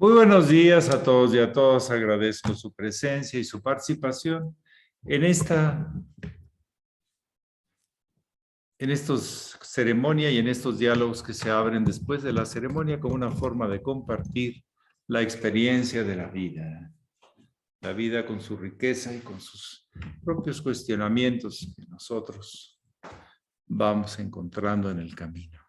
Muy buenos días a todos y a todas. Agradezco su presencia y su participación en estos ceremonia y en estos diálogos que se abren después de la ceremonia como una forma de compartir la experiencia de la vida con su riqueza y con sus propios cuestionamientos que nosotros vamos encontrando en el camino.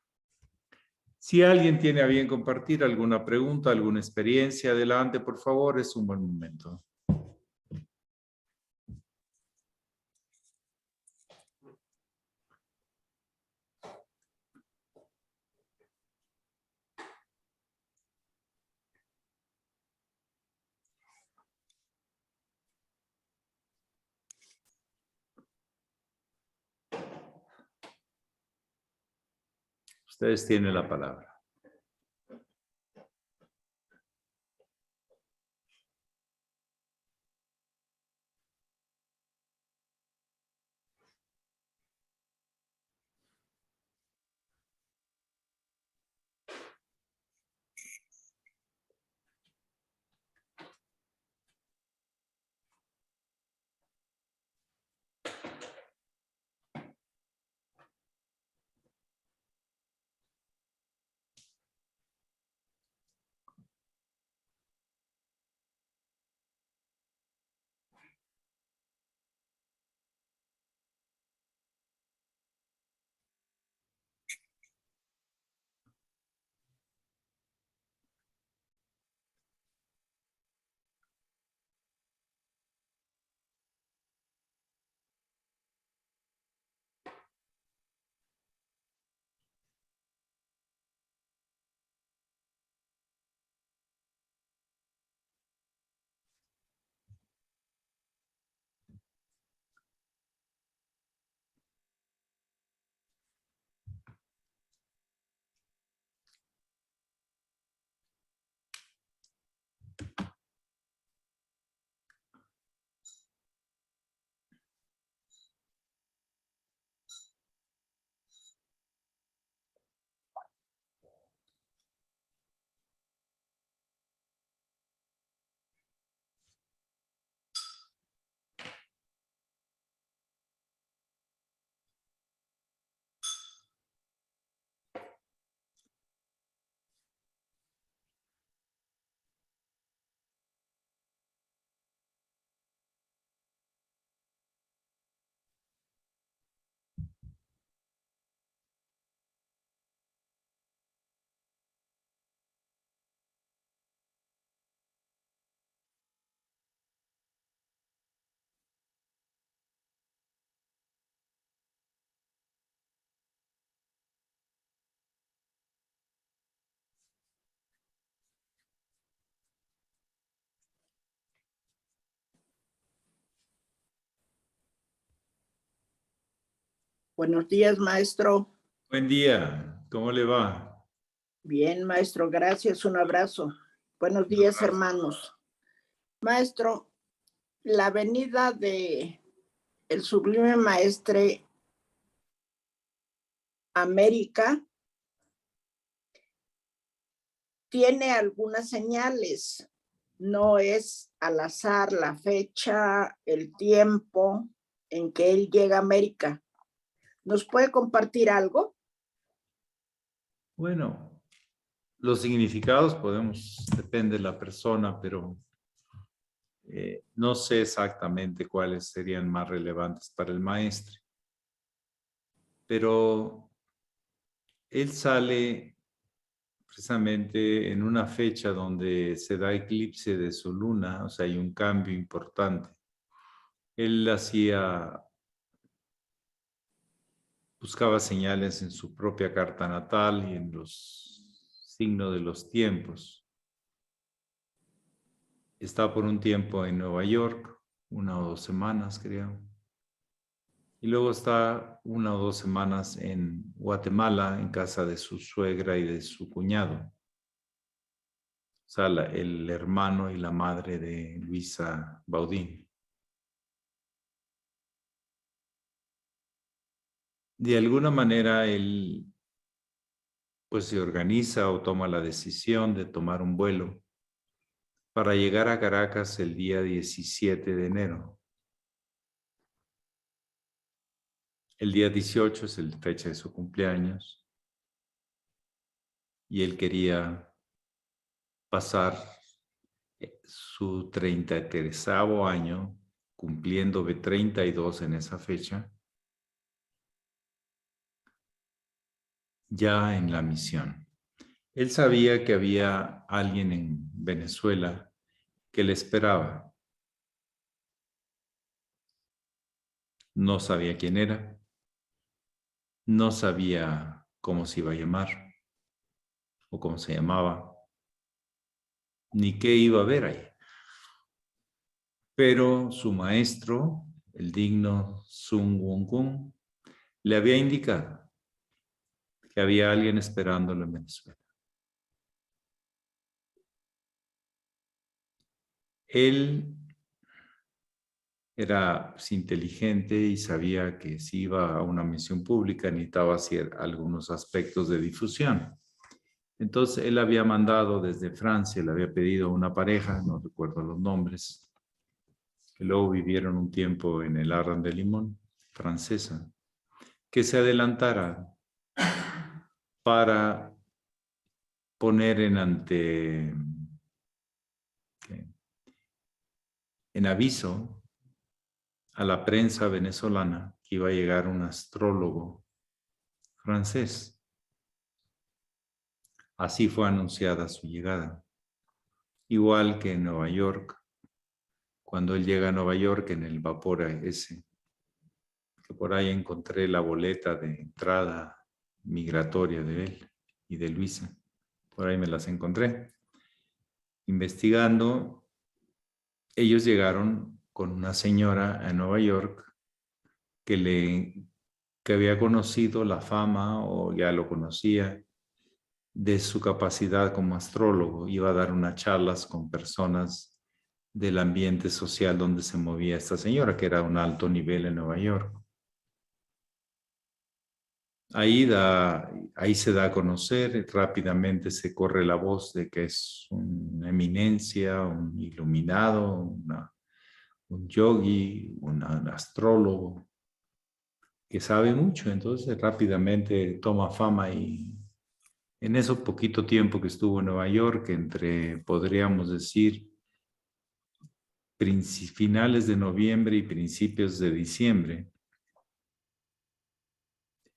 Si alguien tiene a bien compartir alguna pregunta, alguna experiencia, adelante, por favor, es un buen momento. Ustedes tienen la palabra. Buenos días, maestro. Buen día, ¿cómo le va? Bien, maestro, gracias, un abrazo. Buenos días, hermanos. Maestro, la venida de el Sublime Maestre América tiene algunas señales. No es al azar la fecha, el tiempo en que él llega a América. ¿Nos puede compartir algo? Bueno, los significados depende de la persona, pero no sé exactamente cuáles serían más relevantes para el maestro. Pero él sale precisamente en una fecha donde se da eclipse de su luna, o sea, hay un cambio importante. Él buscaba señales en su propia carta natal y en los signos de los tiempos. Está por un tiempo en Nueva York, 1 o 2 semanas, creo. Y luego está 1 o 2 semanas en Guatemala, en casa de su suegra y de su cuñado. O sea, el hermano y la madre de Luisa Baudín. De alguna manera él pues se organiza o toma la decisión de tomar un vuelo para llegar a Caracas el día 17 de enero. El día 18 es la fecha de su cumpleaños y él quería pasar su 33º año, cumpliendo 32 en esa fecha, ya en la misión. Él sabía que había alguien en Venezuela que le esperaba. No sabía quién era, no sabía cómo se iba a llamar o cómo se llamaba, ni qué iba a ver ahí. Pero su maestro, el digno Sun Wukong, le había indicado que había alguien esperándolo en Venezuela. Él era inteligente y sabía que si iba a una misión pública necesitaba hacer algunos aspectos de difusión. Entonces él había mandado desde Francia, le había pedido a una pareja, no recuerdo los nombres, que luego vivieron un tiempo en el Arran de Limón, francesa, que se adelantara para poner en aviso a la prensa venezolana que iba a llegar un astrólogo francés. Así fue anunciada su llegada. Igual que en Nueva York, cuando él llega a Nueva York en el vapor ese, que por ahí encontré la boleta de entrada migratoria de él y de Luisa. Por ahí me las encontré. Investigando, ellos llegaron con una señora a Nueva York que había conocido la fama o ya lo conocía de su capacidad como astrólogo. Iba a dar unas charlas con personas del ambiente social donde se movía esta señora, que era un alto nivel en Nueva York. Ahí se da a conocer, rápidamente se corre la voz de que es una eminencia, un iluminado, un yogi, un astrólogo, que sabe mucho. Entonces rápidamente toma fama y en ese poquito tiempo que estuvo en Nueva York, entre, podríamos decir, finales de noviembre y principios de diciembre,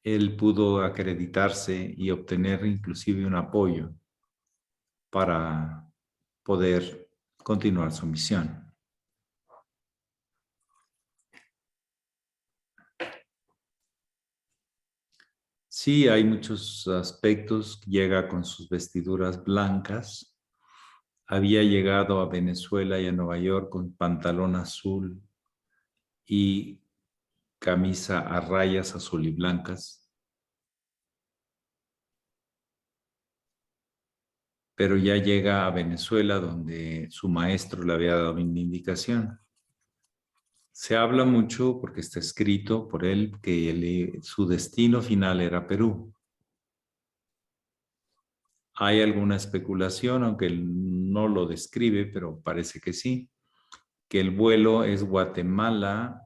él pudo acreditarse y obtener inclusive un apoyo para poder continuar su misión. Sí, hay muchos aspectos. Llega con sus vestiduras blancas. Había llegado a Venezuela y a Nueva York con pantalón azul y camisa a rayas azul y blancas. Pero ya llega a Venezuela donde su maestro le había dado una indicación. Se habla mucho, porque está escrito por él, que su destino final era Perú. Hay alguna especulación, aunque él no lo describe, pero parece que sí, que el vuelo es Guatemala,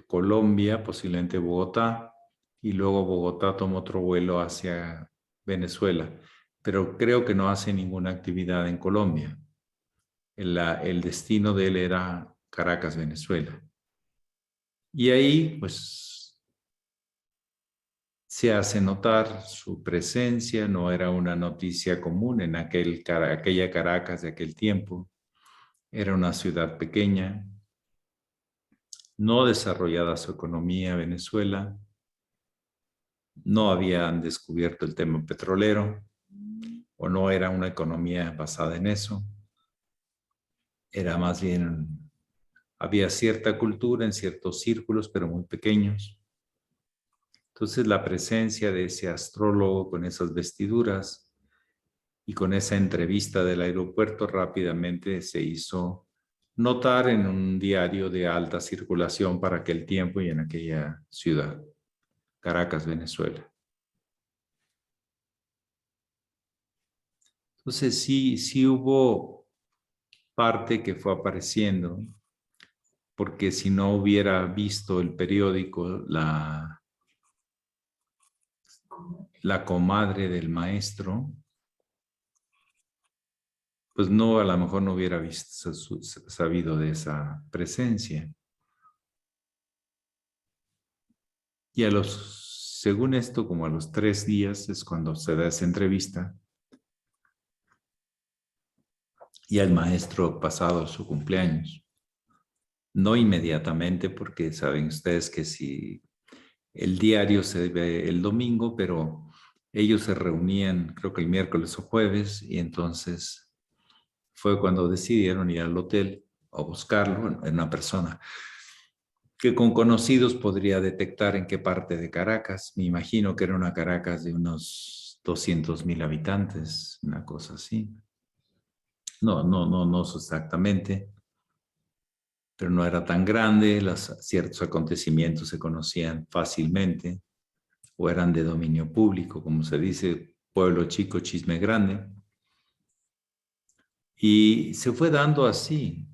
Colombia, posiblemente Bogotá, y luego Bogotá toma otro vuelo hacia Venezuela, pero creo que no hace ninguna actividad en Colombia. El destino de él era Caracas, Venezuela. Y ahí, pues, se hace notar su presencia. No era una noticia común en aquella Caracas de aquel tiempo. Era una ciudad pequeña, no desarrollada su economía, Venezuela. No habían descubierto el tema petrolero, o no era una economía basada en eso. Era más bien, había cierta cultura en ciertos círculos, pero muy pequeños. Entonces la presencia de ese astrólogo con esas vestiduras y con esa entrevista del aeropuerto rápidamente se hizo notar en un diario de alta circulación para aquel tiempo y en aquella ciudad, Caracas, Venezuela. Entonces sí hubo parte que fue apareciendo, porque si no hubiera visto el periódico, la comadre del maestro, pues no, a lo mejor no hubiera visto, sabido de esa presencia. Y según esto, como a los 3 días es cuando se da esa entrevista, y el maestro pasado su cumpleaños. No inmediatamente, porque saben ustedes que si el diario se ve el domingo, pero ellos se reunían, creo que el miércoles o jueves, y entonces fue cuando decidieron ir al hotel o buscarlo en una persona que con conocidos podría detectar en qué parte de Caracas. Me imagino que era una Caracas de unos 200,000 habitantes, una cosa así. No sé exactamente, pero no era tan grande, ciertos acontecimientos se conocían fácilmente o eran de dominio público, como se dice, pueblo chico, chisme grande. Y se fue dando así.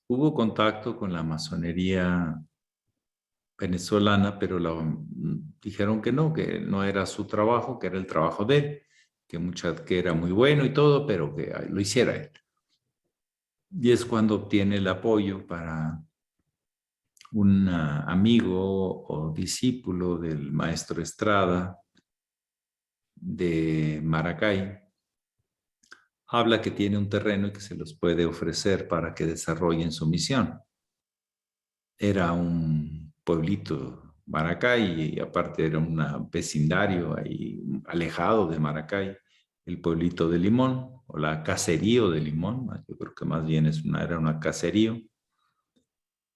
Hubo contacto con la masonería venezolana, pero dijeron que no era su trabajo, que era el trabajo de él, que era muy bueno y todo, pero que lo hiciera él. Y es cuando obtiene el apoyo para un amigo o discípulo del maestro Estrada de Maracay. Habla que tiene un terreno y que se los puede ofrecer para que desarrollen su misión. Era un pueblito, Maracay, y aparte era un vecindario ahí alejado de Maracay, el pueblito de Limón, o la caserío de Limón. Yo creo que más bien era una caserío.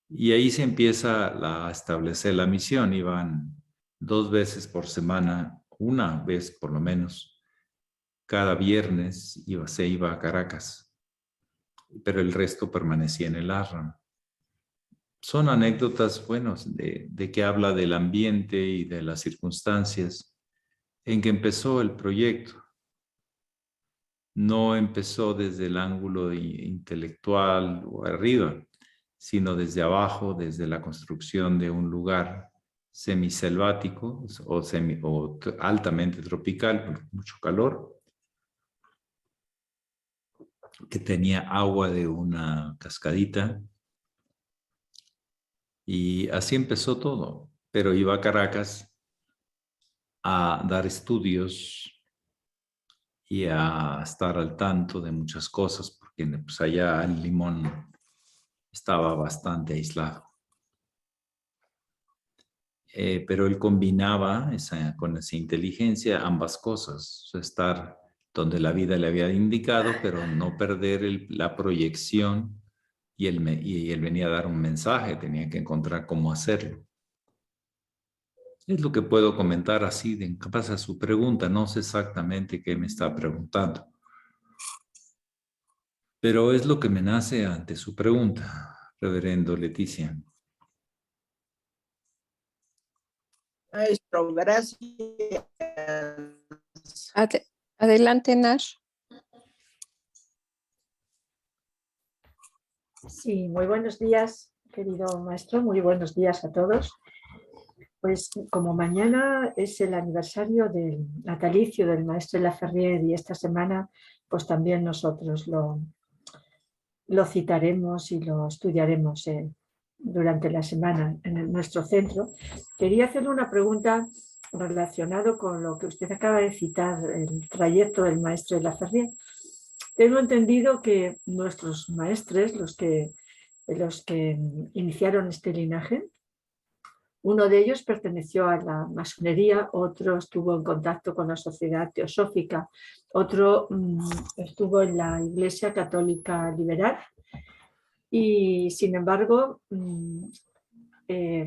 Y ahí se empieza a establecer la misión. Iban 2 veces por semana, una vez por lo menos, cada viernes se iba a Caracas, pero el resto permanecía en el ARRAM. Son anécdotas, bueno, de que habla del ambiente y de las circunstancias en que empezó el proyecto. No empezó desde el ángulo intelectual o arriba, sino desde abajo, desde la construcción de un lugar semiselvático o altamente tropical, con mucho calor, que tenía agua de una cascadita. Y así empezó todo. Pero iba a Caracas a dar estudios y a estar al tanto de muchas cosas, porque pues, allá el Limón estaba bastante aislado. Pero él combinaba con esa inteligencia ambas cosas, o sea, estar donde la vida le había indicado, pero no perder la proyección, y él venía a dar un mensaje, tenía que encontrar cómo hacerlo. Es lo que puedo comentar así en base a su pregunta. No sé exactamente qué me está preguntando, pero es lo que me nace ante su pregunta, reverendo Leticia. Maestro, gracias. Adelante, Nash. Sí, muy buenos días, querido maestro, muy buenos días a todos. Pues como mañana es el aniversario del natalicio del maestro Laferrier y esta semana pues también nosotros lo citaremos y lo estudiaremos durante la semana en nuestro centro. Quería hacerle una pregunta relacionada con lo que usted acaba de citar, el trayecto del maestro Laferrier. Tengo entendido que nuestros maestres, los que iniciaron este linaje, uno de ellos perteneció a la masonería, otro estuvo en contacto con la sociedad teosófica, otro estuvo en la Iglesia Católica Liberal y, sin embargo,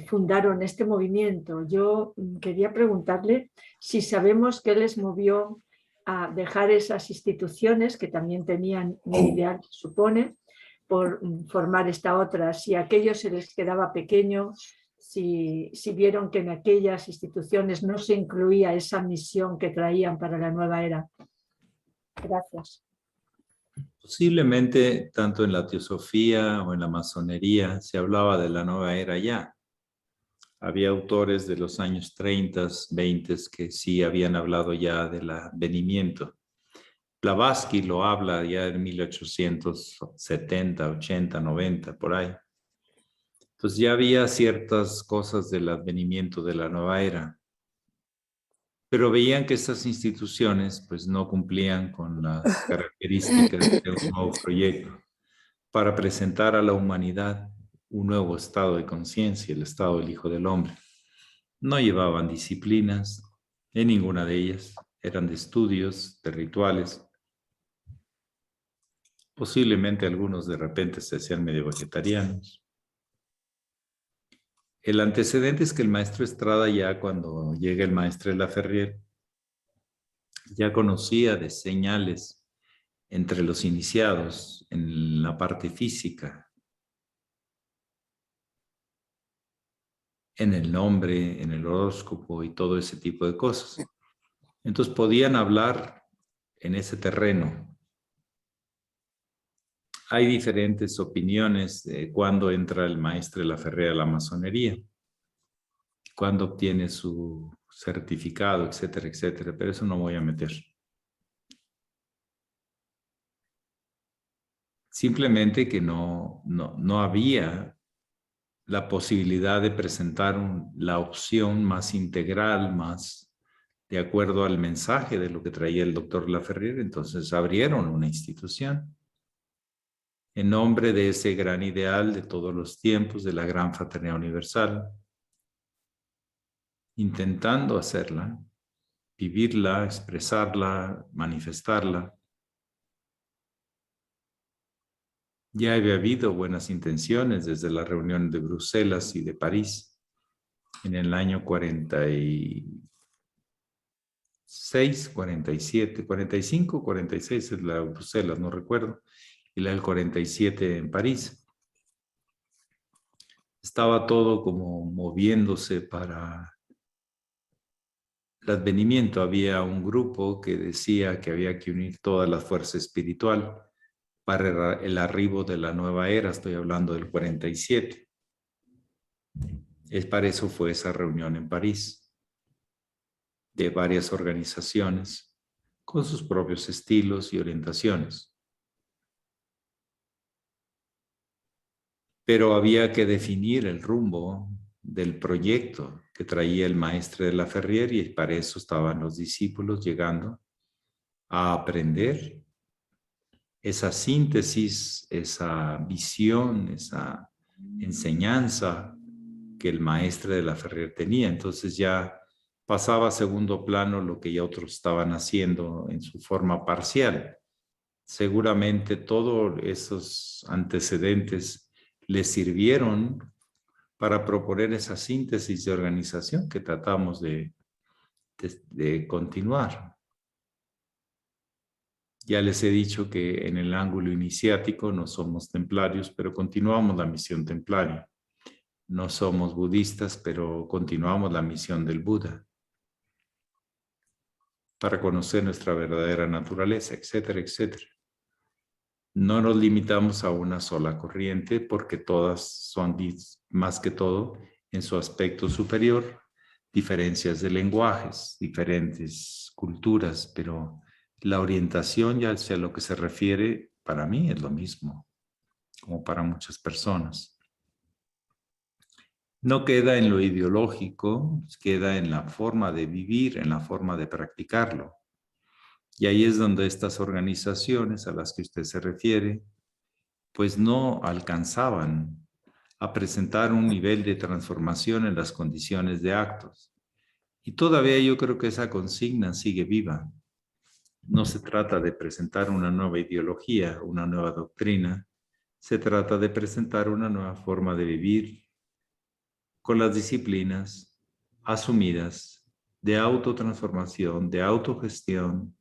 fundaron este movimiento. Yo quería preguntarle si sabemos qué les movió a dejar esas instituciones que también tenían un ideal, supone, por formar esta otra, si aquello se les quedaba pequeño, si vieron que en aquellas instituciones no se incluía esa misión que traían para la nueva era. Gracias. Posiblemente tanto en la teosofía o en la masonería se hablaba de la nueva era ya. Había autores de los años 30, 20 que sí habían hablado ya del advenimiento. Blavatsky lo habla ya en 1870, 80, 90, por ahí. Entonces ya había ciertas cosas del advenimiento de la nueva era, pero veían que estas instituciones pues no cumplían con las características de un nuevo proyecto para presentar a la humanidad un nuevo estado de conciencia, el estado del Hijo del Hombre. No llevaban disciplinas en ninguna de ellas, eran de estudios, de rituales. Posiblemente algunos de repente se hacían medio vegetarianos. El antecedente es que el maestro Estrada ya cuando llega el maestro de la Ferrier, ya conocía de señales entre los iniciados en la parte física, en el nombre, en el horóscopo y todo ese tipo de cosas. Entonces podían hablar en ese terreno. Hay diferentes opiniones de cuándo entra el maestro de la Ferrier a la masonería, cuándo obtiene su certificado, etcétera, etcétera, pero eso no voy a meter. Simplemente que no había la posibilidad de presentar la opción más integral, más de acuerdo al mensaje de lo que traía el doctor Laferrier. Entonces abrieron una institución en nombre de ese gran ideal de todos los tiempos, de la gran fraternidad universal, intentando hacerla, vivirla, expresarla, manifestarla. Ya había habido buenas intenciones desde la reunión de Bruselas y de París en el año 46, 47, 45, 46 es la de Bruselas, no recuerdo, y la del 47 en París. Estaba todo como moviéndose para el advenimiento. Había un grupo que decía que había que unir toda la fuerza espiritual para el arribo de la nueva era. Estoy hablando del 47. Para eso fue esa reunión en París de varias organizaciones con sus propios estilos y orientaciones. Pero había que definir el rumbo del proyecto que traía el maestro de la Ferrier, y para eso estaban los discípulos llegando a aprender esa síntesis, esa visión, esa enseñanza que el maestro de la Ferrier tenía. Entonces ya pasaba a segundo plano lo que ya otros estaban haciendo en su forma parcial. Seguramente todos esos antecedentes les sirvieron para proponer esa síntesis de organización que tratamos de continuar. Ya les he dicho que en el ángulo iniciático no somos templarios, pero continuamos la misión templaria. No somos budistas, pero continuamos la misión del Buda para conocer nuestra verdadera naturaleza, etcétera, etcétera. No nos limitamos a una sola corriente porque todas son, más que todo, en su aspecto superior, diferencias de lenguajes, diferentes culturas, pero la orientación ya hacia lo que se refiere, para mí es lo mismo, como para muchas personas. No queda en lo ideológico, queda en la forma de vivir, en la forma de practicarlo. Y ahí es donde estas organizaciones a las que usted se refiere, pues no alcanzaban a presentar un nivel de transformación en las condiciones de actos. Y todavía yo creo que esa consigna sigue viva. No se trata de presentar una nueva ideología, una nueva doctrina. Se trata de presentar una nueva forma de vivir con las disciplinas asumidas de autotransformación, de autogestión,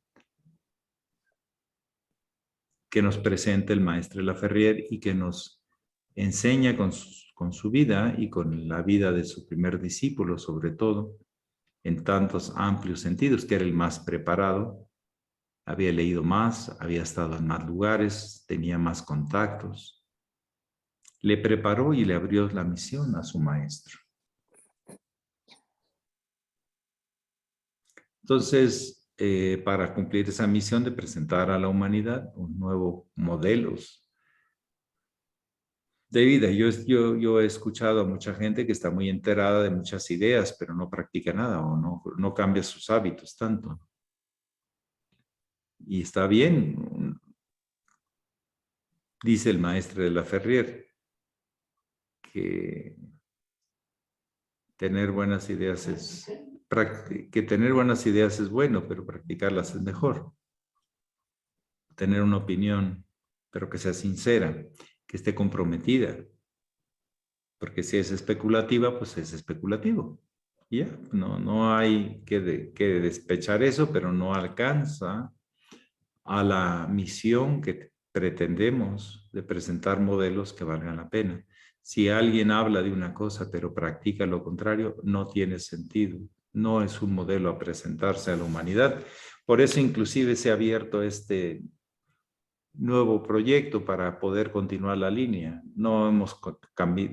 que nos presenta el maestro Laferrier y que nos enseña con su vida y con la vida de su primer discípulo, sobre todo, en tantos amplios sentidos, que era el más preparado, había leído más, había estado en más lugares, tenía más contactos. Le preparó y le abrió la misión a su maestro. Entonces, para cumplir esa misión de presentar a la humanidad un nuevo modelos de vida. Yo he escuchado a mucha gente que está muy enterada de muchas ideas, pero no practica nada o no cambia sus hábitos tanto. Y está bien, dice el maestro de la Ferrier, que tener buenas ideas es bueno, pero practicarlas es mejor. Tener una opinión, pero que sea sincera, que esté comprometida. Porque si es especulativa, pues es especulativo. Ya, no hay que despechar eso, pero no alcanza a la misión que pretendemos de presentar modelos que valgan la pena. Si alguien habla de una cosa pero practica lo contrario, no tiene sentido. No es un modelo a presentarse a la humanidad. Por eso inclusive se ha abierto este nuevo proyecto para poder continuar la línea. No hemos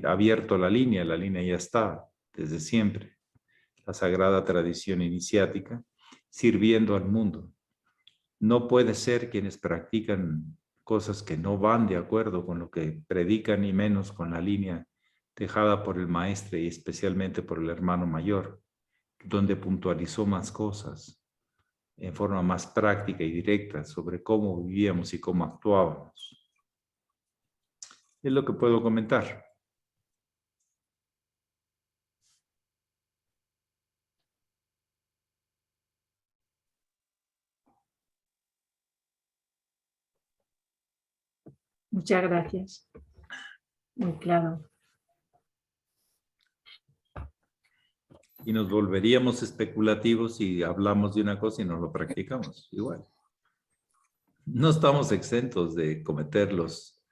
abierto la línea ya está desde siempre. La sagrada tradición iniciática, sirviendo al mundo. No puede ser quienes practican cosas que no van de acuerdo con lo que predican y menos con la línea dejada por el maestro y especialmente por el hermano mayor, donde puntualizó más cosas en forma más práctica y directa sobre cómo vivíamos y cómo actuábamos. Es lo que puedo comentar. Muchas gracias. Muy claro. Y nos volveríamos especulativos si hablamos de una cosa y no lo practicamos. Igual. No estamos exentos de cometerlos,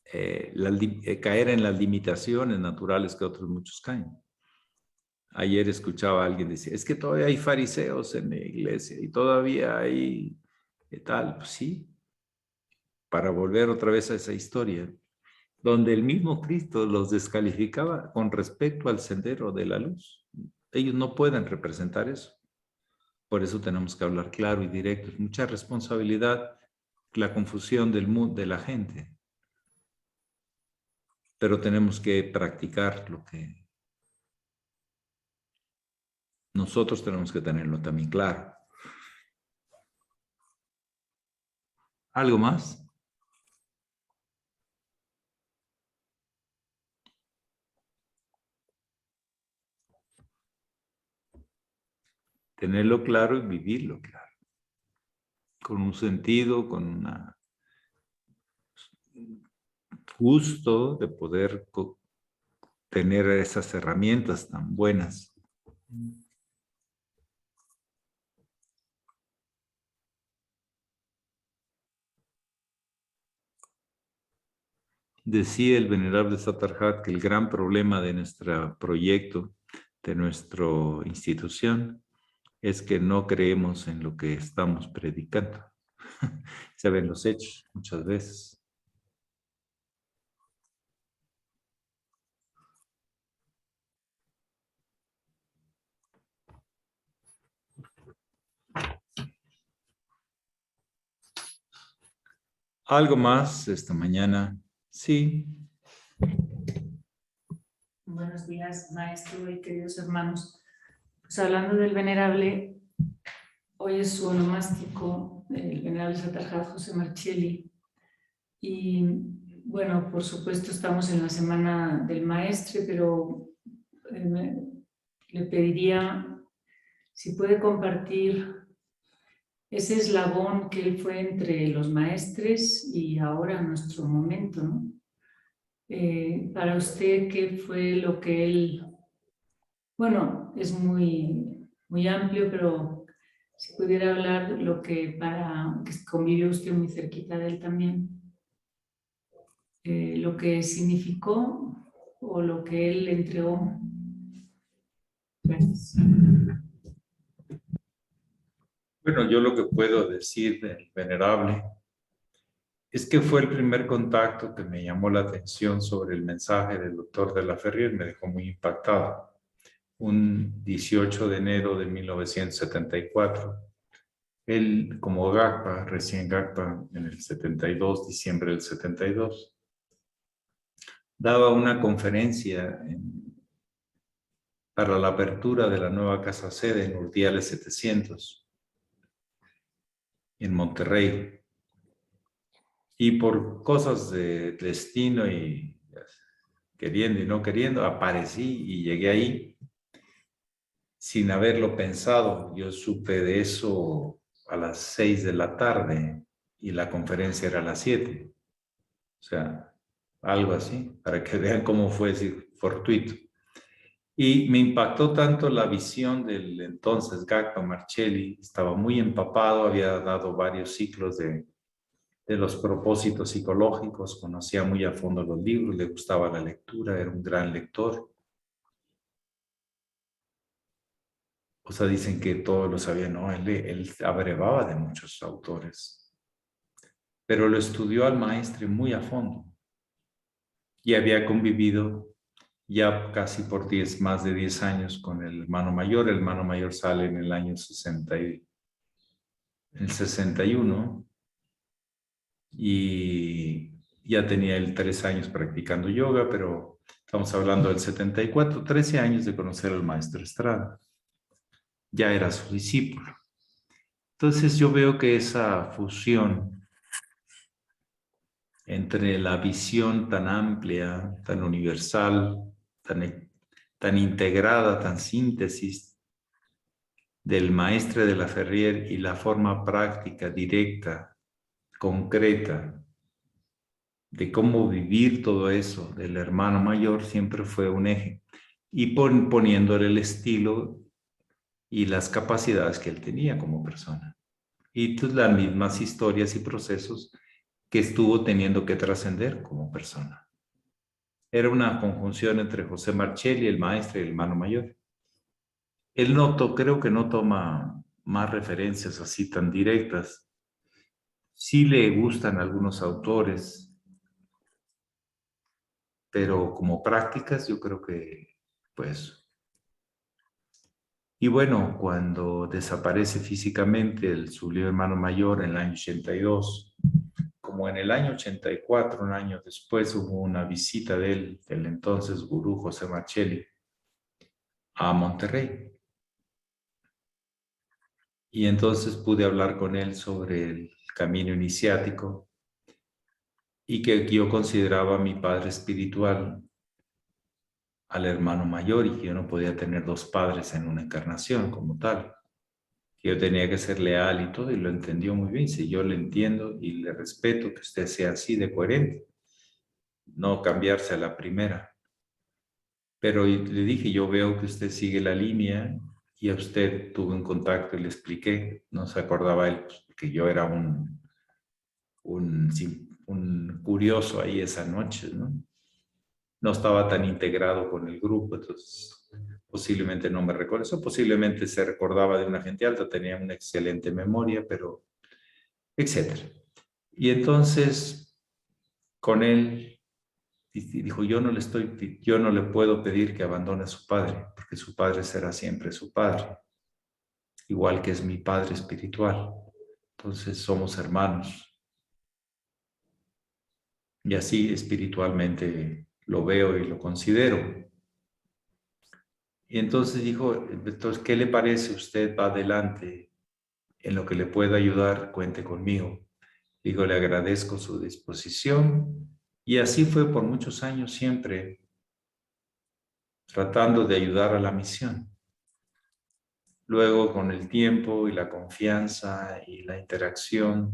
caer en las limitaciones naturales que otros muchos caen. Ayer escuchaba a alguien decir, es que todavía hay fariseos en la iglesia y todavía hay tal. Pues sí, para volver otra vez a esa historia, donde el mismo Cristo los descalificaba con respecto al sendero de la luz. Ellos no pueden representar eso. Por eso tenemos que hablar claro y directo. Es mucha responsabilidad la confusión del mundo, de la gente. Pero tenemos que practicar lo que nosotros tenemos que tenerlo también claro. ¿Algo más? Tenerlo claro y vivirlo claro. Con un sentido, con una gusto de poder tener esas herramientas tan buenas. Decía el venerable Satarhat que el gran problema de nuestro proyecto, de nuestra institución, es que no creemos en lo que estamos predicando. Se ven los hechos muchas veces. ¿Algo más esta mañana? Sí. Buenos días, maestro y queridos hermanos. Pues hablando del venerable, hoy es su onomástico, el venerable Satarhat José Marchelli. Y bueno, por supuesto estamos en la semana del maestre, pero le pediría si puede compartir ese eslabón que él fue entre los maestres y ahora nuestro momento, ¿no? Para usted, ¿qué fue lo que él... Bueno, es muy amplio, pero si pudiera hablar lo que convivió usted muy cerquita de él también, lo que significó o lo que él le entregó. Gracias. Bueno, yo lo que puedo decir del venerable es que fue el primer contacto que me llamó la atención sobre el mensaje del doctor de la Ferrier, me dejó muy impactado. Un 18 de enero de 1974, él como GACPA, recién GACPA en el 72, diciembre del 72, daba una conferencia para la apertura de la nueva casa sede en Urdiales 700, en Monterrey. Y por cosas de destino y queriendo y no queriendo, aparecí y llegué ahí sin haberlo pensado. Yo supe de eso a las 6 de la tarde y la conferencia era a las 7. O sea, algo así, para que vean cómo fue fortuito. Y me impactó tanto la visión del entonces GACPA Marcelli. Estaba muy empapado, había dado varios ciclos de los propósitos psicológicos, conocía muy a fondo los libros, le gustaba la lectura, era un gran lector. O sea, dicen que todos lo sabían, no, él abrevaba de muchos autores, pero lo estudió al maestre muy a fondo y había convivido ya casi por más de 10 años con el hermano mayor. El hermano mayor sale en el año 61 y ya tenía él 3 años practicando yoga, pero estamos hablando del 74, 13 años de conocer al maestro Estrada. Ya era su discípulo. Entonces yo veo que esa fusión entre la visión tan amplia, tan universal, tan integrada, tan síntesis del maestre de la Ferrier y la forma práctica, directa, concreta, de cómo vivir todo eso del hermano mayor, siempre fue un eje. Y poniéndole el estilo y las capacidades que él tenía como persona. Y pues, las mismas historias y procesos que estuvo teniendo que trascender como persona. Era una conjunción entre José Marcelli, el maestro y el hermano mayor. Él creo que no toma más referencias así tan directas. Sí le gustan algunos autores, pero como prácticas yo creo que, pues... Y bueno, cuando desaparece físicamente el sublime hermano mayor en el año 82, como en el año 84, un año después, hubo una visita de él, del entonces gurú José Marcelli, a Monterrey. Y entonces pude hablar con él sobre el camino iniciático y que yo consideraba mi padre espiritual al hermano mayor y que yo no podía tener dos padres en una encarnación como tal. Que yo tenía que ser leal y todo, y lo entendió muy bien. Si yo le entiendo y le respeto que usted sea así de coherente, no cambiarse a la primera. Pero le dije, yo veo que usted sigue la línea y a usted tuve un contacto y le expliqué. No se acordaba él, pues, que yo era un curioso ahí esa noche, ¿no? No estaba tan integrado con el grupo, entonces posiblemente no me recuerdo. Posiblemente se recordaba de una gente alta, tenía una excelente memoria, pero etcétera. Y entonces con él dijo, yo no le puedo pedir que abandone a su padre, porque su padre será siempre su padre, igual que es mi padre espiritual. Entonces somos hermanos. Y así espiritualmente lo veo y lo considero. Y entonces dijo, entonces, ¿qué le parece? Usted va adelante, en lo que le pueda ayudar, cuente conmigo. Digo, le agradezco su disposición. Y así fue por muchos años, siempre tratando de ayudar a la misión. Luego, con el tiempo y la confianza y la interacción,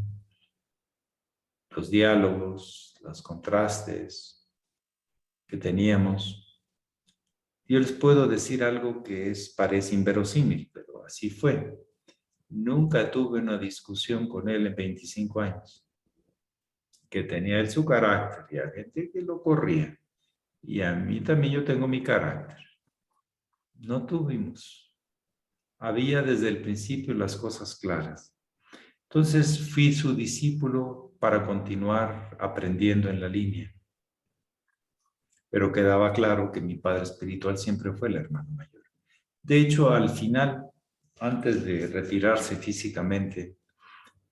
los diálogos, los contrastes que teníamos, yo les puedo decir algo que parece inverosímil, pero así fue. Nunca tuve una discusión con él en 25 años, que tenía él su carácter y había gente que lo corría. Y a mí también yo tengo mi carácter. No tuvimos. había desde el principio las cosas claras. Entonces fui su discípulo para continuar aprendiendo en la línea. Pero quedaba claro que mi padre espiritual siempre fue el hermano mayor. De hecho, al final, antes de retirarse físicamente,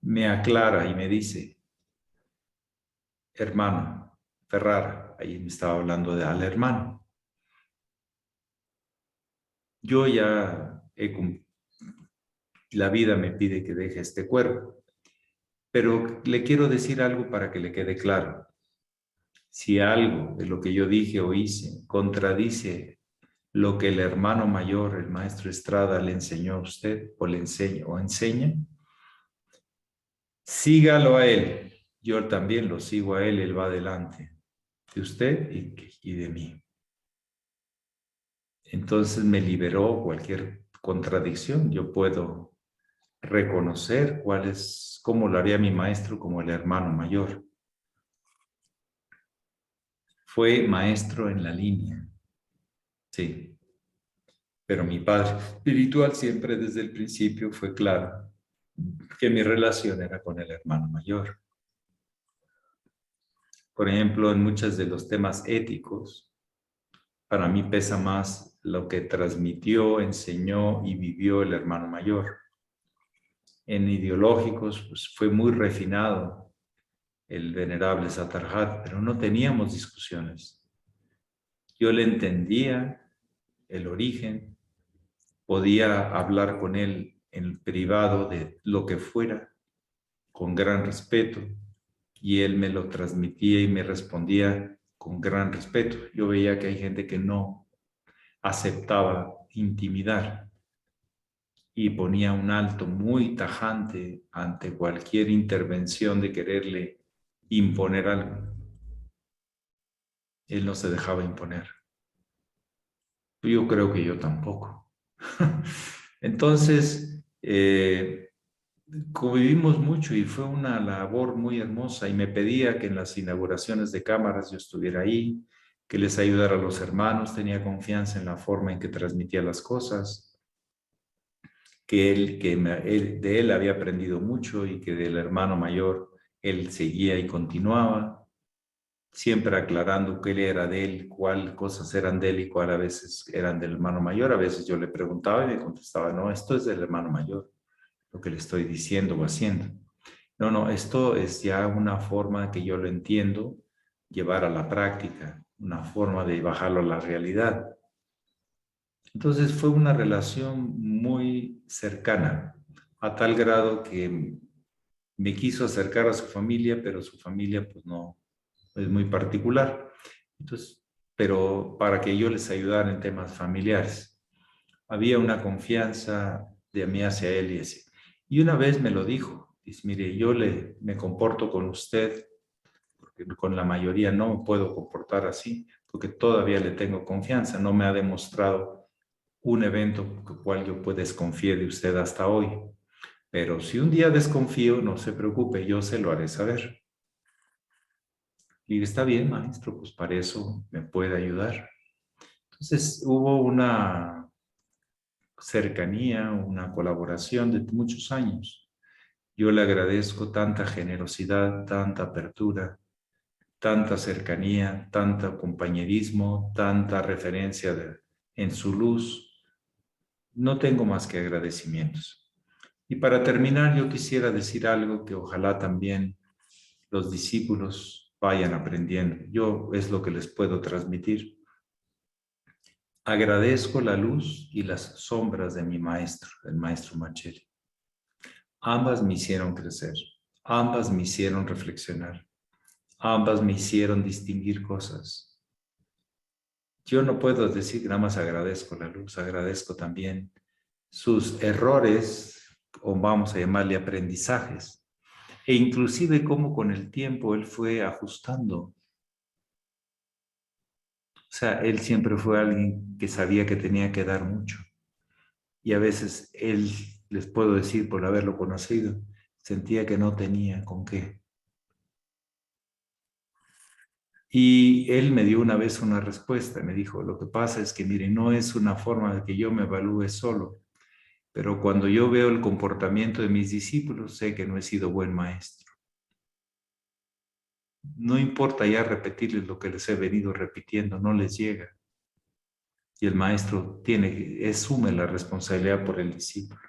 me aclara y me dice, hermano Ferrara, ahí me estaba hablando de al hermano. Yo ya la vida me pide que deje este cuerpo, pero le quiero decir algo para que le quede claro. Si algo de lo que yo dije o hice contradice lo que el hermano mayor, el maestro Estrada, le enseñó a usted o le enseña o enseña, sígalo a él. Yo también lo sigo a él, él va adelante de usted y de mí. Entonces me liberó cualquier contradicción. Yo puedo reconocer cómo lo haría mi maestro como el hermano mayor. Fue maestro en la línea, sí. Pero mi padre espiritual siempre desde el principio fue claro que mi relación era con el hermano mayor. Por ejemplo, en muchos de los temas éticos, para mí pesa más lo que transmitió, enseñó y vivió el hermano mayor. En ideológicos, pues fue muy refinado el venerable Satarhat, pero no teníamos discusiones. Yo le entendía el origen, podía hablar con él en privado de lo que fuera, con gran respeto, y él me lo transmitía y me respondía con gran respeto. Yo veía que hay gente que no aceptaba intimidar y ponía un alto muy tajante ante cualquier intervención de quererle imponer algo. Él no se dejaba imponer. Yo creo que yo tampoco. Entonces, convivimos mucho y fue una labor muy hermosa y me pedía que en las inauguraciones de cámaras yo estuviera ahí, que les ayudara a los hermanos, tenía confianza en la forma en que transmitía las cosas, de él había aprendido mucho y que del hermano mayor él seguía y continuaba, siempre aclarando qué era de él, cuál cosas eran de él y cuál a veces eran del hermano mayor. A veces yo le preguntaba y me contestaba, no, esto es del hermano mayor, lo que le estoy diciendo o haciendo. No, esto es ya una forma que yo lo entiendo, llevar a la práctica, una forma de bajarlo a la realidad. Entonces fue una relación muy cercana, a tal grado que me quiso acercar a su familia, pero su familia pues no, es muy particular. Entonces, pero para que yo les ayudara en temas familiares. Había una confianza de mí hacia él y así. Y una vez me lo dijo, dice, mire, me comporto con usted, porque con la mayoría no me puedo comportar así, porque todavía le tengo confianza, no me ha demostrado un evento por el cual yo pues desconfié de usted hasta hoy. Pero si un día desconfío, no se preocupe, yo se lo haré saber. Y está bien, maestro, pues para eso me puede ayudar. Entonces hubo una cercanía, una colaboración de muchos años. Yo le agradezco tanta generosidad, tanta apertura, tanta cercanía, tanto compañerismo, tanta referencia en su luz. No tengo más que agradecimientos. Y para terminar, yo quisiera decir algo que ojalá también los discípulos vayan aprendiendo. Yo es lo que les puedo transmitir. Agradezco la luz y las sombras de mi maestro, el maestro Marcelli. Ambas me hicieron crecer, ambas me hicieron reflexionar, ambas me hicieron distinguir cosas. Yo no puedo decir nada más agradezco la luz, agradezco también sus errores, o vamos a llamarle aprendizajes, e inclusive cómo con el tiempo él fue ajustando. O sea, él siempre fue alguien que sabía que tenía que dar mucho. Y a veces él, les puedo decir por haberlo conocido, sentía que no tenía con qué. Y él me dio una vez una respuesta, me dijo, lo que pasa es que, mire, no es una forma de que yo me evalúe solo, Pero cuando yo veo el comportamiento de mis discípulos, sé que no he sido buen maestro. No importa ya repetirles lo que les he venido repitiendo, no les llega. Y el maestro asume la responsabilidad por el discípulo.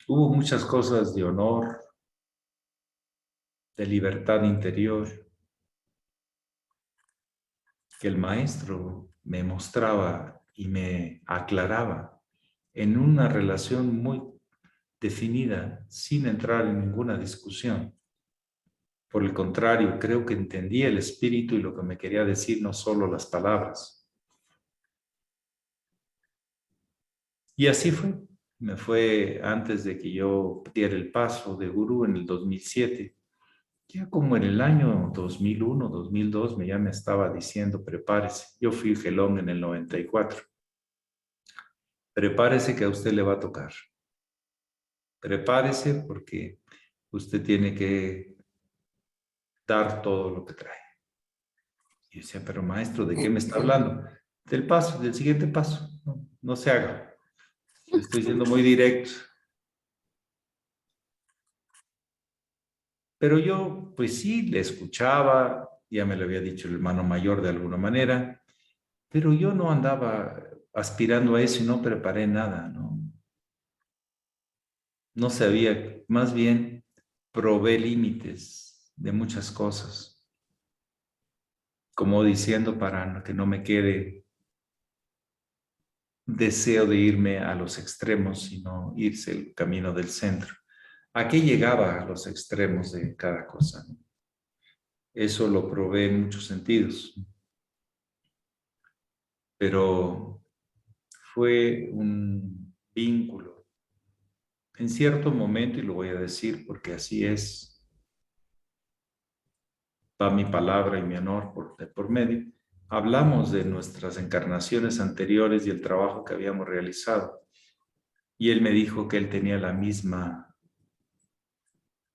Hubo muchas cosas de honor, de libertad interior, que el maestro me mostraba y me aclaraba en una relación muy definida, sin entrar en ninguna discusión. Por el contrario, creo que entendía el espíritu y lo que me quería decir, no solo las palabras. Y así fue. Me fue antes de que yo diera el paso de gurú en el 2007. Ya como en el año 2001, 2002, ya me estaba diciendo, prepárese. Yo fui gelón en el 94. Prepárese que a usted le va a tocar. Prepárese porque usted tiene que dar todo lo que trae. Y yo decía, pero maestro, ¿de qué me está hablando? Del paso, del siguiente paso. No, no se haga. Le estoy siendo muy directo. Pero yo, pues sí, le escuchaba, ya me lo había dicho el hermano mayor de alguna manera, pero yo no andaba aspirando a eso y no preparé nada, ¿no? No sabía, más bien probé límites de muchas cosas, como diciendo para que no me quede deseo de irme a los extremos, sino irse el camino del centro. ¿A qué llegaba a los extremos de cada cosa? Eso lo probé en muchos sentidos, pero fue un vínculo. En cierto momento, y lo voy a decir porque así es, va mi palabra y mi honor por medio, hablamos de nuestras encarnaciones anteriores y el trabajo que habíamos realizado. Y él me dijo que él tenía la misma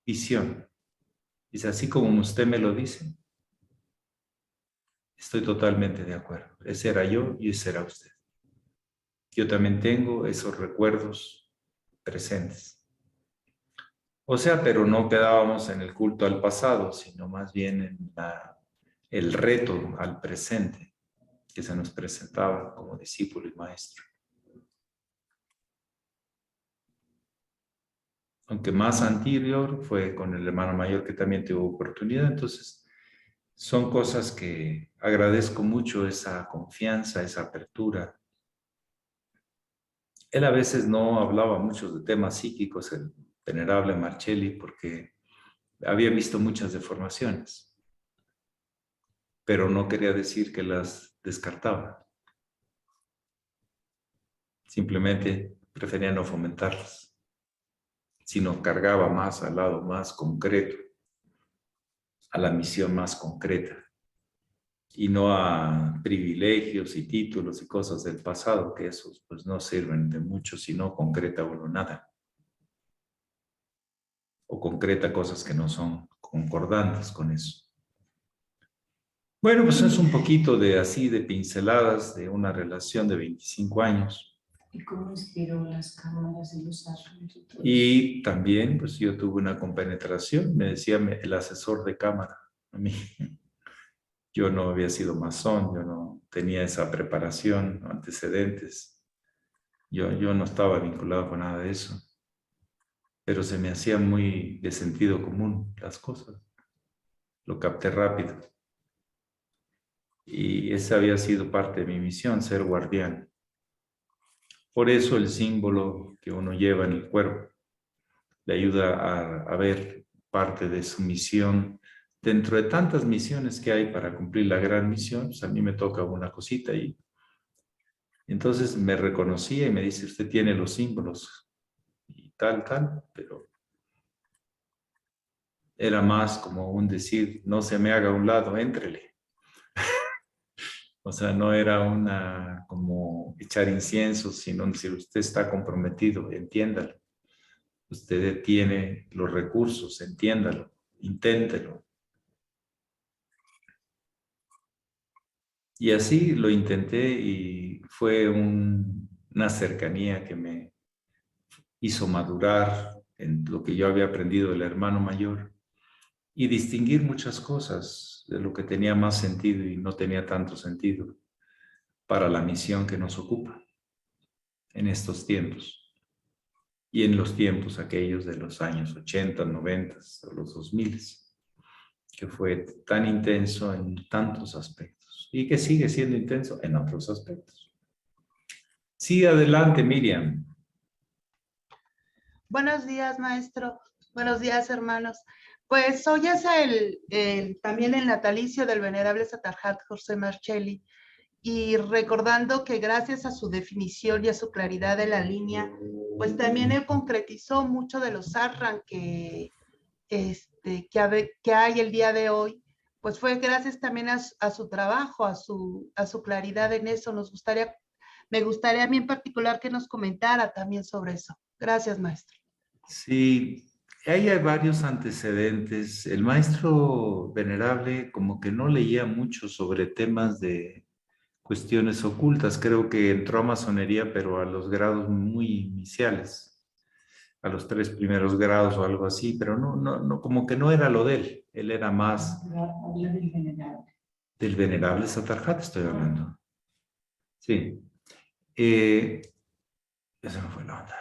visión. Dice, así como usted me lo dice, estoy totalmente de acuerdo. Ese era yo y ese era usted. Yo también tengo esos recuerdos presentes. O sea, pero no quedábamos en el culto al pasado, sino más bien en el reto al presente que se nos presentaba como discípulo y maestro. Aunque más anterior fue con el hermano mayor que también tuvo oportunidad, entonces son cosas que agradezco mucho, esa confianza, esa apertura. Él a veces no hablaba mucho de temas psíquicos, el venerable Marcelli, porque había visto muchas deformaciones, pero no quería decir que las descartaba. Simplemente prefería no fomentarlas, sino cargaba más al lado más concreto, a la misión más concreta, y no a privilegios y títulos y cosas del pasado, que esos pues no sirven de mucho si no concreta uno nada. O concreta cosas que no son concordantes con eso. Bueno, pues es un poquito de así, de pinceladas de una relación de 25 años. ¿Y cómo inspiró las cámaras y los árboles? Y también, pues yo tuve una compenetración, me decía el asesor de cámara, a mí. Yo no había sido masón, yo no tenía esa preparación, antecedentes. Yo no estaba vinculado con nada de eso. Pero se me hacía muy de sentido común las cosas. Lo capté rápido. Y esa había sido parte de mi misión, ser guardián. Por eso el símbolo que uno lleva en el cuerpo le ayuda a ver parte de su misión. Dentro de tantas misiones que hay para cumplir la gran misión, pues a mí me toca una cosita y entonces me reconocía y me dice, usted tiene los símbolos y tal, pero era más como un decir, no se me haga a un lado, éntrele. O sea, no era una como echar incienso, sino decir, usted está comprometido, entiéndalo. Usted tiene los recursos, entiéndalo, inténtelo. Y así lo intenté y fue una cercanía que me hizo madurar en lo que yo había aprendido del hermano mayor y distinguir muchas cosas de lo que tenía más sentido y no tenía tanto sentido para la misión que nos ocupa en estos tiempos y en los tiempos aquellos de los años 80, 90 o los 2000, que fue tan intenso en tantos aspectos y que sigue siendo intenso en otros aspectos. Sí, adelante, Miriam. Buenos días, maestro. Buenos días, hermanos. Pues hoy es también el natalicio del venerable Satarjat José Marcelli, y recordando que gracias a su definición y a su claridad de la línea, pues también él concretizó mucho de los satran que hay el día de hoy, pues fue gracias también a su trabajo, a su claridad en eso. Me gustaría a mí en particular que nos comentara también sobre eso. Gracias, maestro. Sí, ahí hay varios antecedentes. El maestro venerable como que no leía mucho sobre temas de cuestiones ocultas. Creo que entró a masonería, pero a los grados muy iniciales, a los 3 primeros grados o algo así, pero no, como que no era lo de él. Él era más del venerable Satarjat, estoy hablando. Sí. Esa no fue la onda.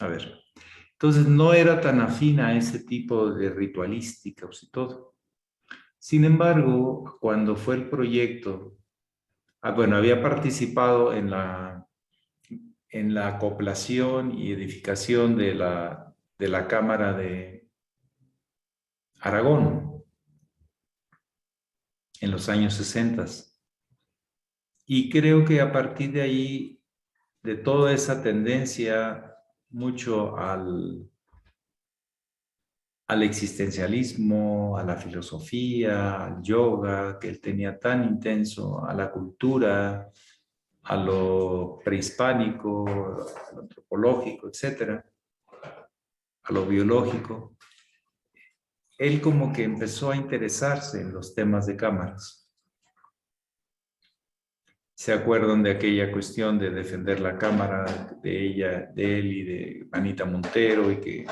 A ver. Entonces no era tan afín a ese tipo de ritualísticas y todo. Sin embargo, cuando fue el proyecto, bueno, había participado en la acoplación y edificación de la Cámara de Aragón en los años 60. Y creo que a partir de ahí, de toda esa tendencia mucho al existencialismo, a la filosofía, al yoga, que él tenía tan intenso, a la cultura, a lo prehispánico, a lo antropológico, etcétera, a lo biológico. Él como que empezó a interesarse en los temas de cámaras. ¿Se acuerdan de aquella cuestión de defender la cámara de él y de Anita Montero, y que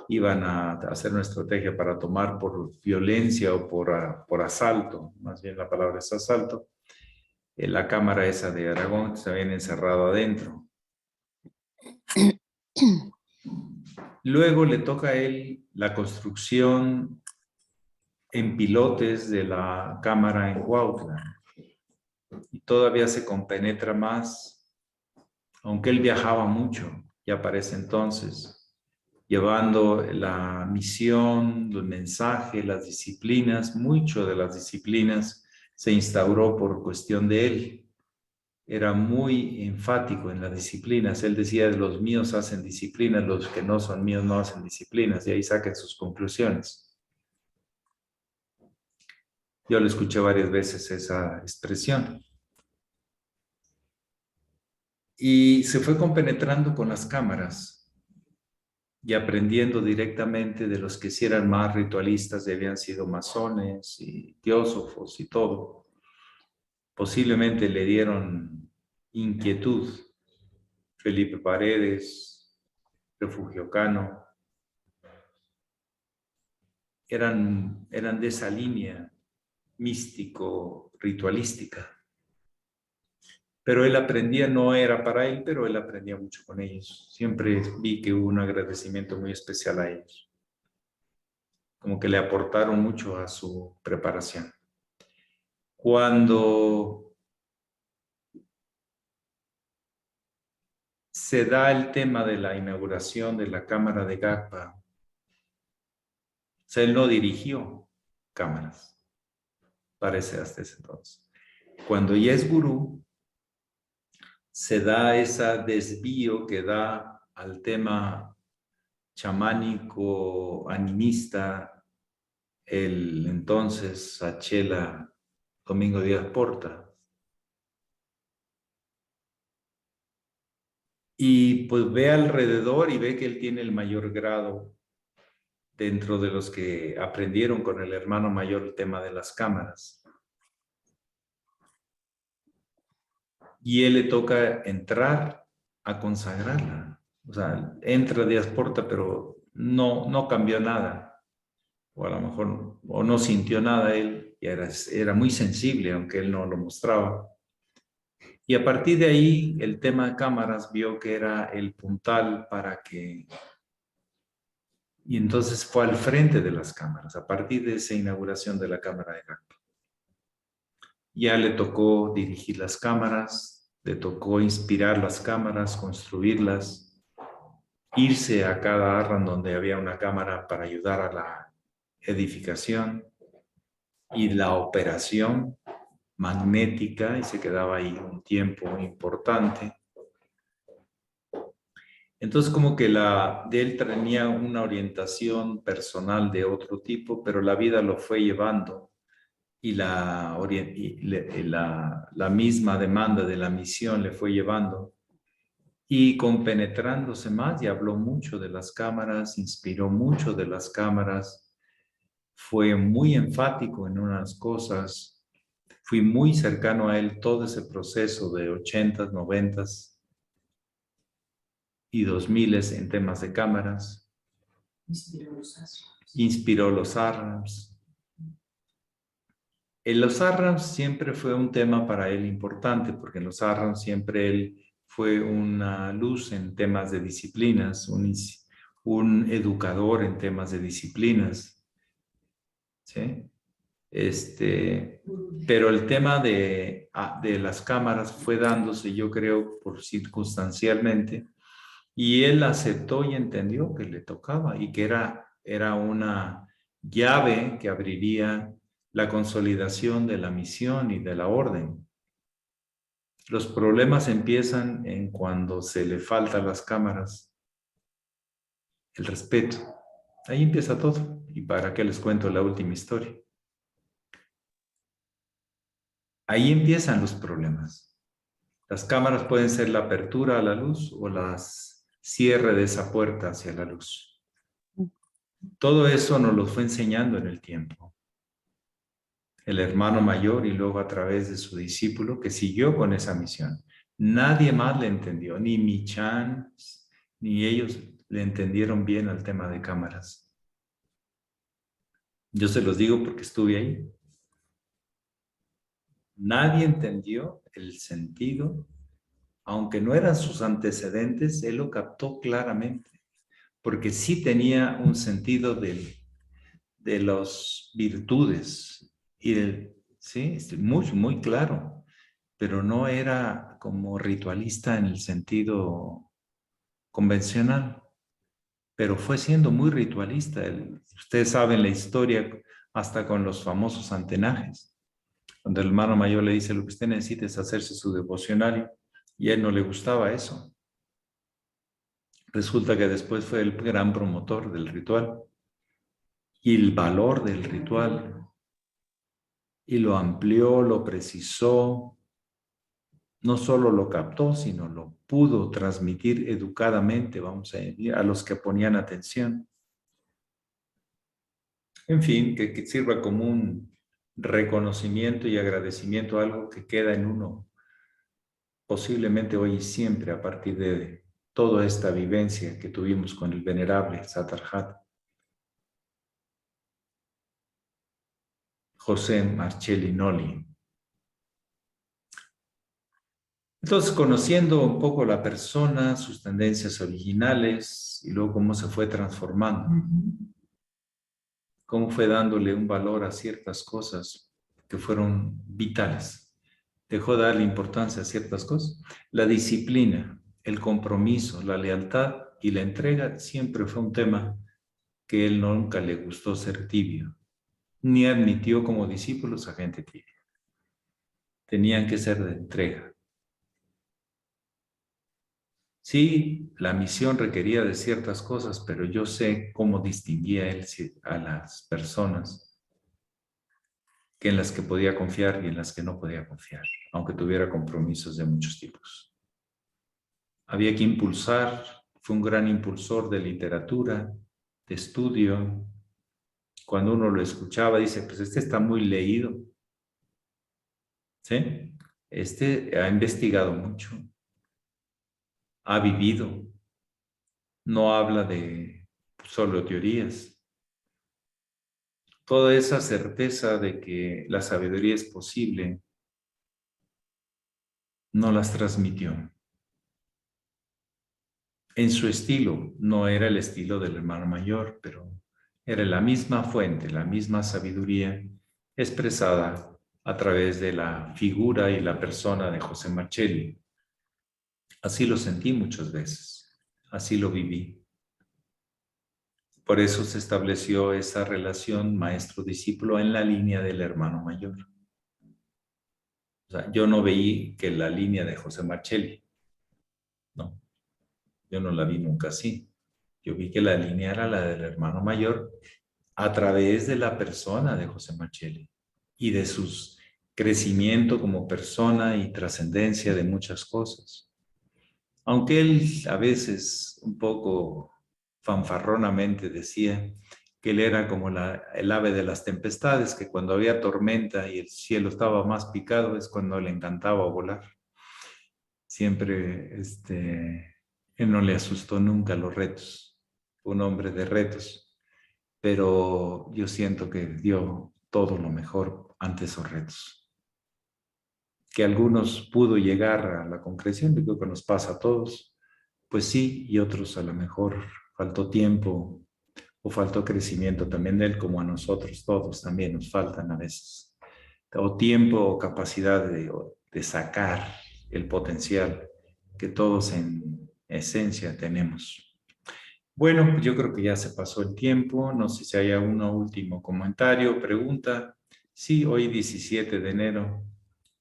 iban a hacer una estrategia para tomar por violencia o por asalto, más bien la palabra es asalto, la cámara esa de Aragón, que se habían encerrado adentro? Luego le toca a él la construcción en pilotes de la cámara en Cuautla, y todavía se compenetra más, aunque él viajaba mucho ya para ese entonces, llevando la misión, los mensajes, las disciplinas. Mucho de las disciplinas se instauró por cuestión de él. Era muy enfático en las disciplinas. Él decía: los míos hacen disciplinas, los que no son míos no hacen disciplinas, y ahí saquen sus conclusiones. Yo le escuché varias veces esa expresión. Y se fue compenetrando con las cámaras y aprendiendo directamente de los que sí eran más ritualistas, y habían sido masones y teósofos y todo. Posiblemente le dieron inquietud Felipe Paredes, Refugio Cano. Eran de esa línea místico-ritualística. Pero él aprendía, no era para él, pero él aprendía mucho con ellos. Siempre vi que hubo un agradecimiento muy especial a ellos. Como que le aportaron mucho a su preparación. Cuando se da el tema de la inauguración de la Cámara de Gagpa, o sea, él no dirigió cámaras, parece hasta ese entonces. Cuando ya es gurú, se da ese desvío que da al tema chamánico, animista, el entonces Sachela Domingo Díaz Porta. Y pues ve alrededor y ve que él tiene el mayor grado dentro de los que aprendieron con el hermano mayor el tema de las cámaras. y él le toca entrar a consagrarla. O sea, entra Díaz Porta, pero no cambió nada. O a lo mejor o no sintió nada él, y era muy sensible, aunque él no lo mostraba. Y a partir de ahí, el tema de cámaras vio que era el puntal para que... Y entonces fue al frente de las cámaras, a partir de esa inauguración de la Cámara de Gacpo. Ya le tocó dirigir las cámaras, le tocó inspirar las cámaras, construirlas, irse a cada arran donde había una cámara para ayudar a la edificación y la operación magnética, y se quedaba ahí un tiempo importante. Entonces como que de él tenía una orientación personal de otro tipo, pero la vida lo fue llevando y la misma demanda de la misión le fue llevando, y compenetrándose más, y habló mucho de las cámaras, inspiró mucho de las cámaras, fue muy enfático en unas cosas. Fui muy cercano a él todo ese proceso de 80s, 90s y 2000s en temas de cámaras. Inspiró los ARRAMS. En los ARRAMS siempre fue un tema para él importante, porque en los ARRAMS siempre él fue una luz en temas de disciplinas, un educador en temas de disciplinas. ¿Sí? Pero el tema de las cámaras fue dándose, yo creo, por circunstancialmente, y él aceptó y entendió que le tocaba y que era una llave que abriría la consolidación de la misión y de la orden. Los problemas empiezan en cuando se le falta a las cámaras el respeto. Ahí empieza todo. ¿Y para qué les cuento la última historia? Ahí empiezan los problemas. Las cámaras pueden ser la apertura a la luz o las cierre de esa puerta hacia la luz. Todo eso nos lo fue enseñando en el tiempo. El hermano mayor y luego a través de su discípulo que siguió con esa misión. Nadie más le entendió, ni Michan, ni ellos le entendieron bien al tema de cámaras. Yo se los digo porque estuve ahí. Nadie entendió el sentido, aunque no eran sus antecedentes, él lo captó claramente, porque sí tenía un sentido de las virtudes, sí, muy, muy claro, pero no era como ritualista en el sentido convencional, pero fue siendo muy ritualista. Ustedes saben la historia hasta con los famosos antenajes. Cuando el hermano mayor le dice, lo que usted necesita es hacerse su devocionario, y a él no le gustaba eso. Resulta que después fue el gran promotor del ritual y el valor del ritual, y lo amplió, lo precisó, no solo lo captó, sino lo pudo transmitir educadamente, vamos a decir, a los que ponían atención. En fin, que sirva como un reconocimiento y agradecimiento a algo que queda en uno, posiblemente hoy y siempre, a partir de toda esta vivencia que tuvimos con el venerable Satarjat José Marcelli Noli. Entonces, conociendo un poco la persona, sus tendencias originales y luego cómo se fue transformando, cómo fue dándole un valor a ciertas cosas que fueron vitales. Dejó de darle importancia a ciertas cosas. La disciplina, el compromiso, la lealtad y la entrega siempre fue un tema que él nunca le gustó ser tibio, ni admitió como discípulos a gente tibia. Tenían que ser de entrega. Sí, la misión requería de ciertas cosas, pero yo sé cómo distinguía él a las personas en las que podía confiar y en las que no podía confiar, aunque tuviera compromisos de muchos tipos. Había que impulsar, fue un gran impulsor de literatura, de estudio. Cuando uno lo escuchaba, dice, pues este está muy leído. ¿Sí? Ha investigado mucho, ha vivido, no habla de solo teorías. Toda esa certeza de que la sabiduría es posible, no las transmitió. En su estilo, no era el estilo del hermano mayor, pero era la misma fuente, la misma sabiduría expresada a través de la figura y la persona de José Marcelli. Así lo sentí muchas veces, así lo viví. Por eso se estableció esa relación maestro-discípulo en la línea del hermano mayor. O sea, yo no veí que la línea de José Marcelli, no, yo no la vi nunca así. Yo vi que la línea era la del hermano mayor a través de la persona de José Marcelli y de su crecimiento como persona y trascendencia de muchas cosas. Aunque él a veces un poco fanfarronamente decía que él era como el ave de las tempestades, que cuando había tormenta y el cielo estaba más picado es cuando le encantaba volar. Siempre, él no le asustó nunca los retos, un hombre de retos, pero yo siento que dio todo lo mejor ante esos retos. Que algunos pudo llegar a la concreción, yo creo que nos pasa a todos, pues sí, y otros a lo mejor faltó tiempo o faltó crecimiento también de él, como a nosotros todos también nos faltan a veces, o tiempo o capacidad de sacar el potencial que todos en esencia tenemos. Bueno, pues yo creo que ya se pasó el tiempo, no sé si hay algún último comentario, pregunta. Sí, hoy 17 de enero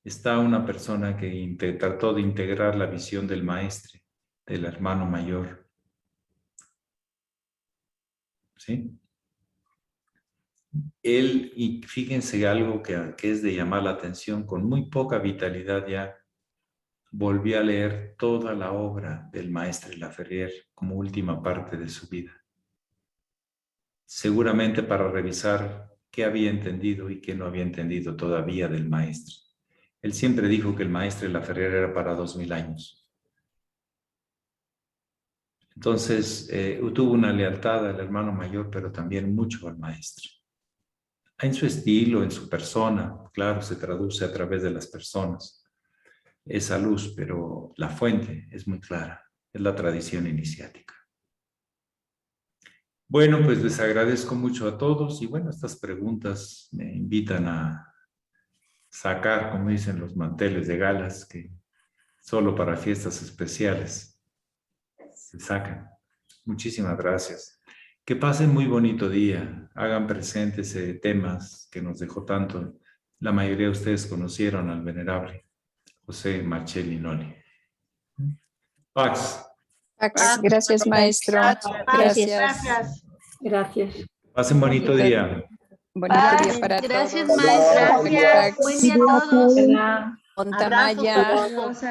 está una persona que trató de integrar la visión del maestre, del hermano mayor. ¿Sí? Él, y fíjense algo que es de llamar la atención, con muy poca vitalidad ya, volvió a leer toda la obra del maestre Laferrière como última parte de su vida. Seguramente para revisar qué había entendido y qué no había entendido todavía del maestro. Él siempre dijo que el maestre Laferrière era para 2000 años. Entonces, tuvo una lealtad al hermano mayor, pero también mucho al maestro. En su estilo, en su persona, claro, se traduce a través de las personas. Esa luz, pero la fuente es muy clara, es la tradición iniciática. Bueno, pues les agradezco mucho a todos y bueno, estas preguntas me invitan a sacar, como dicen, los manteles de galas que solo para fiestas especiales se sacan. Muchísimas gracias. Que pasen muy bonito día. Hagan presentes temas que nos dejó tanto. La mayoría de ustedes conocieron al venerable José Marcelli Noli. Pax. Pax, gracias, maestro. Gracias. Gracias. Pasen bonito día. Bonito día para Gracias, todos. maestra. Pax, Buen día a todos. Hola. Ontamaya. Abrazos a todos.